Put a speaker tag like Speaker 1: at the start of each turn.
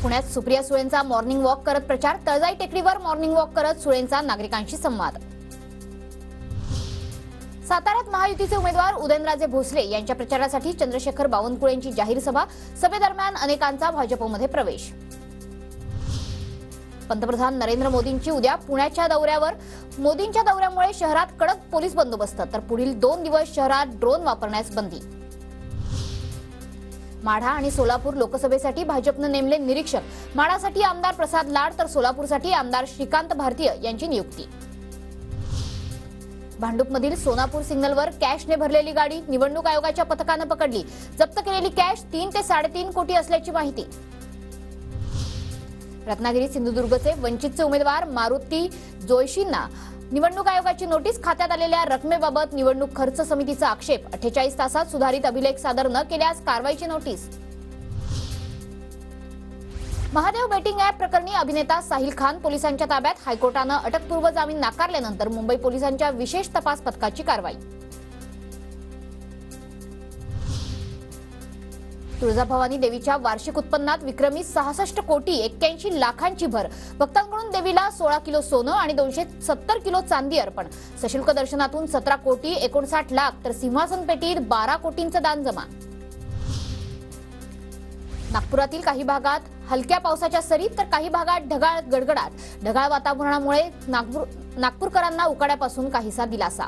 Speaker 1: पुण्यात Supriya सुळेंचा morning walk करत प्रचार, तळजाई टेकडीवर मॉर्निंग वॉक करत सुळेंचा नागरिकांशी संवाद। साताऱ्यात महायुतीचे उमेदवार उदयनराजे भोसले यांच्या प्रचारासाठी चंद्रशेखर बावनकुळेंची जाहीर सभा, सभेदरम्यान अनेकांचा भाजपमध्ये प्रवेश। पंतप्रधान नरेंद्र मोदींची उद्या पुण्याच्या दौऱ्यावर, मोदींच्या दौऱ्यामुळे शहरात कडक पोलीस बंदोबस्त, तर पुढील 2 दिवस शहरात ड्रोन वापरण्यास बंदी। माढा आणि सोलापूर लोकसभेसाठी भाजपने नेमले निरीक्षक, माढासाठी आमदार प्रसाद लाड तर सोलापूरसाठी आमदार श्रीकांत भारतीय यांची नियुक्ती। भांडूपमधील सोनापूर सिग्नलवर कॅशने भरलेली गाडी निवडणूक आयोगाच्या पथकाने पकडली, जप्त केलेली कॅश 3 ते 3.5 कोटी असल्याची माहिती। रत्नागिरी सिंधुदुर्गचे वंचितचे उमेदवार मारुती जोयशींना निवडणूक आयोगाची नोटीस, खात्यात आलेल्या रकमेबाबत निवडणूक खर्च समितीचा आक्षेप, 48 तासात सुधारित अभिलेख सादर न केल्यास कारवाईची नोटीस। महादेव बेटिंग ॲप प्रकरणी अभिनेता साहिल खान पोलिसांच्या ताब्यात, हायकोर्टाने अटकपूर्व जामीन नाकारल्यानंतर मुंबई पोलिसांच्या विशेष तपास पथकाची कारवाई। तुळजाभवानी देवीच्या वार्षिक उत्पन्नात विक्रमी 66 कोटी 81 लाखांची भर, भक्तांकडून देवीला 16 किलो सोनं आणि 270 किलो चांदी अर्पण, सशुल्क दर्शनातून 17 कोटी 59 लाख तर सिंहासन पेटीत 12 कोटींचं दान जमा। नागपुरातील काही भागात हलक्या पावसाच्या सरी तर काही भागात ढगाळ गडगडाट, ढगाळ वातावरणामुळे नागपूरकरांना उकाड्यापासून काहीसा दिलासा।